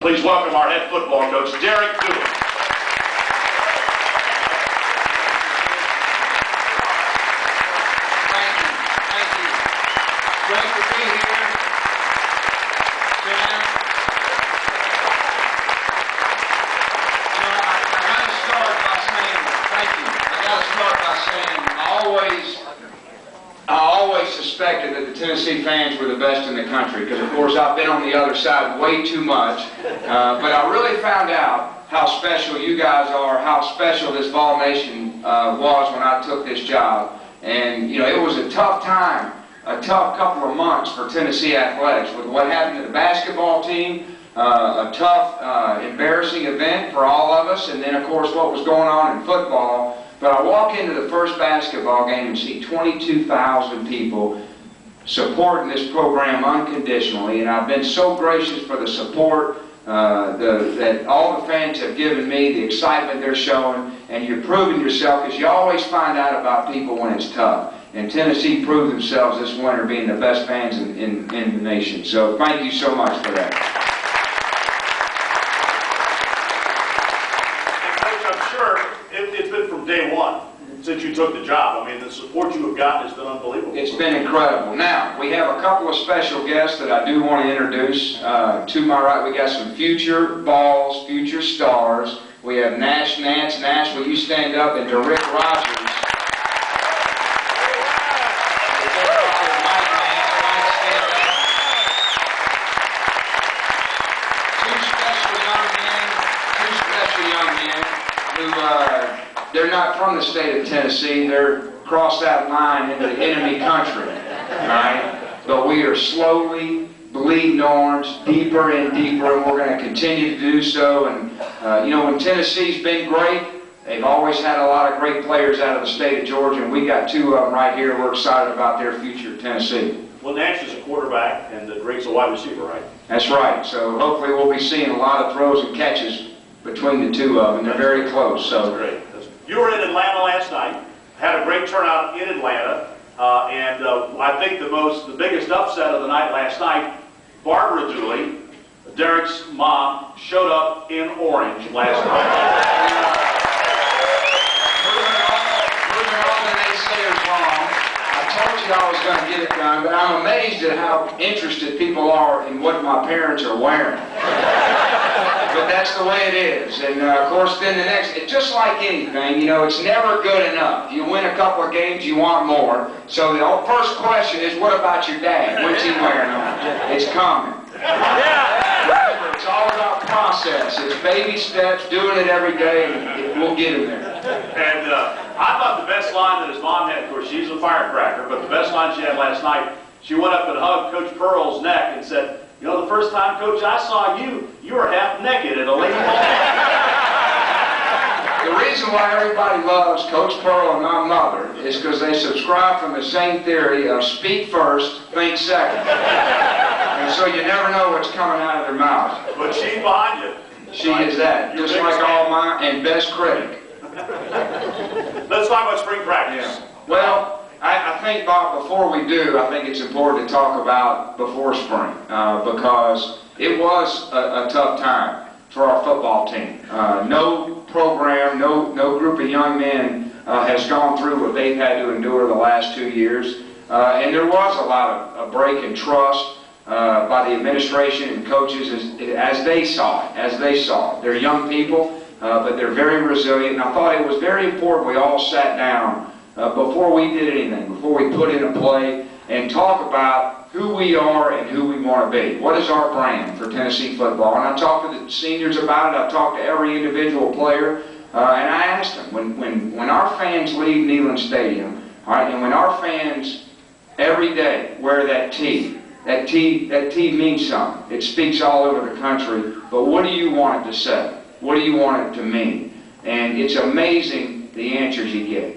Please welcome our head football coach, Dooley. Thank you. Great to be here. Sam. I got to start by saying thank you. I got to start by saying I always suspected that the Tennessee fans were the best in the country because, of course, I've been on the other side way too much. But I really found out how special you guys are, how special this Vol Nation was when I took this job. And, you know, it was a tough time, a tough couple of months for Tennessee athletics with what happened to the basketball team, a tough, embarrassing event for all of us, and then, of course, what was going on in football. But I walk into the first basketball game and see 22,000 people supporting this program unconditionally, and I've been so gracious for the support that all the fans have given me, the excitement they're showing, and you're proving yourself because you always find out about people when it's tough. And Tennessee proved themselves this winter being the best fans in the nation. So thank you so much for that. It's been from day one since you took the job. I mean, the support you have gotten has been unbelievable. It's been incredible. Now, we have a couple of special guests that I do want to introduce. To my right, we got some future Vols, future stars. We have Nash, Nance. Nash, will you stand up? And to Rick Rogers. They're not from the state of Tennessee. They're across that line into the enemy country, all right? But we are slowly bleeding orange, deeper and deeper, and we're going to continue to do so. And, you know, when Tennessee's been great, they've always had a lot of great players out of the state of Georgia, and we got two of them right here. We're excited about their future at Tennessee. Well, Nash is a quarterback, and Drake's a wide receiver, right? That's right. So hopefully we'll be seeing a lot of throws and catches between the two of them. They're very close. So. That's great. You were in Atlanta last night, had a great turnout in Atlanta, and I think the biggest upset of the night last night, Barbara Dooley, Derek's mom, showed up in orange last night. Proving all the naysayers wrong. I told you I was going to get it done, but I'm amazed at how interested people are in what my parents are wearing. But that's the way it is. And of course, then the next, just like anything, you know, it's never good enough. You win a couple of games, you want more. So the first question is, what about your dad? What's he wearing on? It's coming. Remember, it's all about process. It's baby steps, doing it every day, and we'll get him there. And I thought the best line that his mom had, of course, she's a firecracker, but the best line she had last night, she went up and hugged Coach Pearl's neck and said, you know, the first time, Coach, I saw you, you were half naked at a lady ball. The reason why everybody loves Coach Pearl and my mother is because they subscribe from the same theory of speak first, think second. And so you never know what's coming out of their mouth. But she's behind you. She is that, just like all mine, and best critic. Let's talk about spring practice. Yeah. Well, I think, Bob, before we do, I think it's important to talk about before spring because it was a tough time for our football team. No program, no group of young men has gone through what they've had to endure the last 2 years. And there was a lot of break in trust by the administration and coaches as they saw it. They're young people, but they're very resilient. And I thought it was very important we all sat down before we did anything, before we put in a play, and talk about who we are and who we want to be. What is our brand for Tennessee football? And I talked to the seniors about it. I talked to every individual player, and I asked them, when our fans leave Neyland Stadium, all right, and when our fans every day wear that tee means something. It speaks all over the country, but what do you want it to say? What do you want it to mean? And it's amazing the answers you get.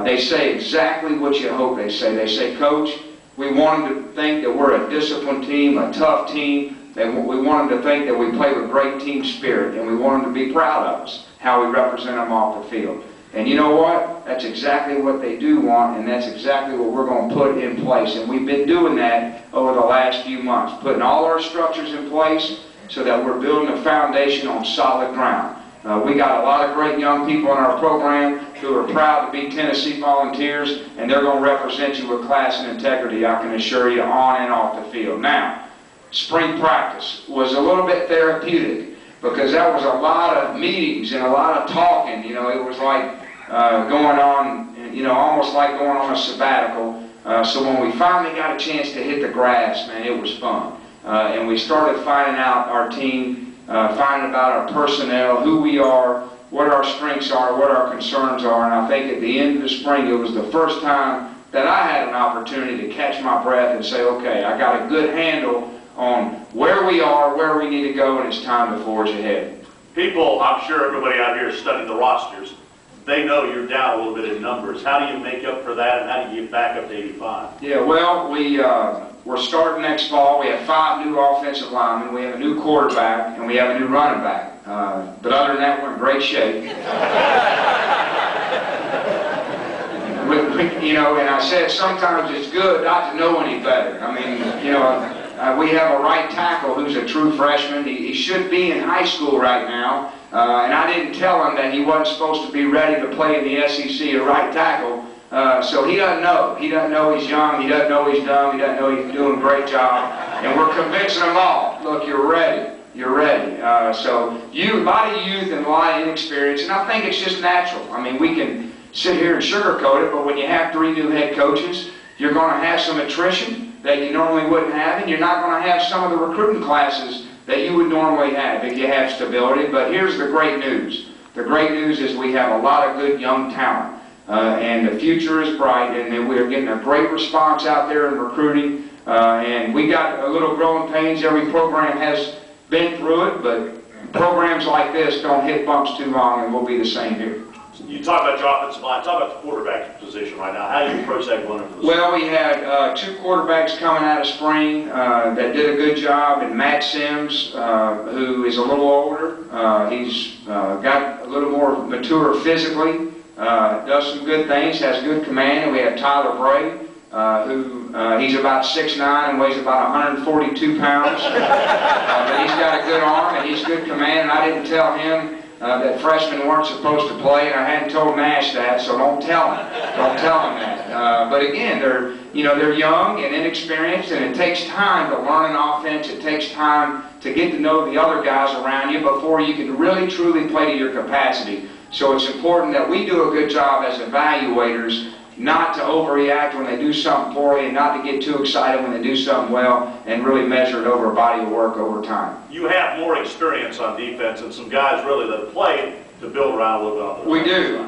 They say exactly what you hope they say. They say, Coach, we want them to think that we're a disciplined team, a tough team. We want them to think that we play with great team spirit, and we want them to be proud of us, how we represent them off the field. And you know what? That's exactly what they do want, and that's exactly what we're going to put in place. And we've been doing that over the last few months, putting all our structures in place so that we're building a foundation on solid ground. We got a lot of great young people in our program who are proud to be Tennessee Volunteers, and they're going to represent you with class and integrity, I can assure you, on and off the field. Now, spring practice was a little bit therapeutic because that was a lot of meetings and a lot of talking. You know, it was like going on, you know, almost like going on a sabbatical. So when we finally got a chance to hit the grass, man, it was fun. And we started finding out our team, finding about our personnel, who we are, what our strengths are, what our concerns are. And I think at the end of the spring, it was the first time that I had an opportunity to catch my breath and say, okay, I got a good handle on where we are, where we need to go, and it's time to forge ahead. People, I'm sure everybody out here studied the rosters. They know you're down a little bit in numbers. How do you make up for that, and how do you get back up to 85? Yeah, well, we're starting next fall. We have 5 new offensive linemen. We have a new quarterback, and we have a new running back. But other than that, we're in great shape. You know, and I said sometimes it's good not to know any better. I mean, you know, we have a right tackle who's a true freshman. He should be in high school right now. And I didn't tell him that he wasn't supposed to be ready to play in the SEC at right tackle. So he doesn't know. He doesn't know he's young. He doesn't know he's dumb. He doesn't know he's doing a great job. And we're convincing them all, look, you're ready. You're ready. So a lot of youth and a lot of inexperience. And I think it's just natural. I mean, we can sit here and sugarcoat it, but when you have 3 new head coaches, you're going to have some attrition that you normally wouldn't have, and you're not going to have some of the recruiting classes that you would normally have if you have stability. But here's the great news. The great news is we have a lot of good young talent, and the future is bright, and we're getting a great response out there in recruiting, and we got a little growing pains. Every program has been through it, but programs like this don't hit bumps too long, and we'll be the same here. You talk about your offensive line. Talk about the quarterback position right now. How do you approach that going into the Well, we had 2 quarterbacks coming out of spring that did a good job, and Matt Sims, who is a little older. He's got a little more mature physically, does some good things, has good command. And we have Tyler Bray, who he's about 6'9" and weighs about 142 pounds. But he's got a good arm and he's good command. And I didn't tell him that freshmen weren't supposed to play, and I hadn't told Nash that, so don't tell him. Don't tell him that. But again, they're young and inexperienced, and it takes time to learn an offense. It takes time to get to know the other guys around you before you can really truly play to your capacity. So it's important that we do a good job as evaluators not to overreact when they do something poorly, and not to get too excited when they do something well, and really measure it over a body of work over time. You have more experience on defense and some guys really that have played to build around a little bit. We do.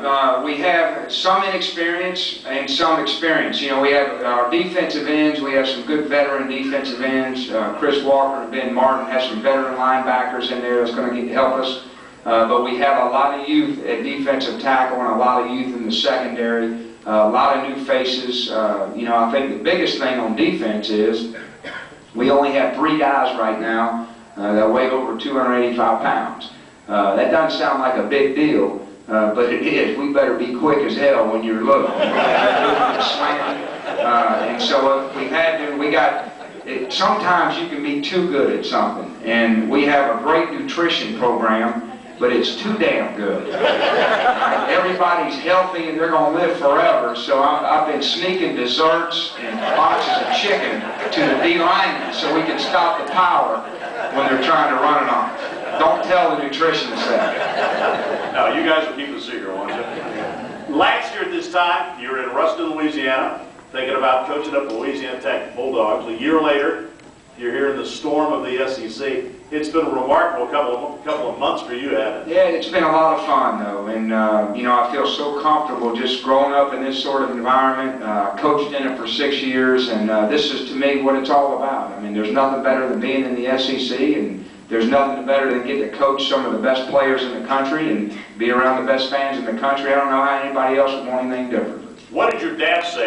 We have some inexperience and some experience. You know, we have our defensive ends. We have some good veteran defensive ends. Chris Walker and Ben Martin have some veteran linebackers in there that's going to help us. But we have a lot of youth at defensive tackle and a lot of youth in the secondary. A lot of new faces. You know, I think the biggest thing on defense is we only have 3 guys right now that weigh over 285 pounds. That doesn't sound like a big deal, but it is. We better be quick as hell when you're little. And so sometimes you can be too good at something. And we have a great nutrition program, but it's too damn good. Everybody's healthy and they're going to live forever, so I've been sneaking desserts and boxes of chicken to the D linemen so we can stop the power when they're trying to run it on. Don't tell the nutritionists that. No, you guys will keep the secret, won't you? Last year at this time, you were in Ruston, Louisiana, thinking about coaching up the Louisiana Tech Bulldogs. A year later, you're here in the storm of the SEC. It's been a remarkable couple of months for you, hasn't it? Yeah, it's been a lot of fun, though. And, you know, I feel so comfortable just growing up in this sort of environment. Coached in it for 6 years, and this is, to me, what it's all about. I mean, there's nothing better than being in the SEC, and there's nothing better than getting to coach some of the best players in the country and be around the best fans in the country. I don't know how anybody else would want anything different. What did your dad say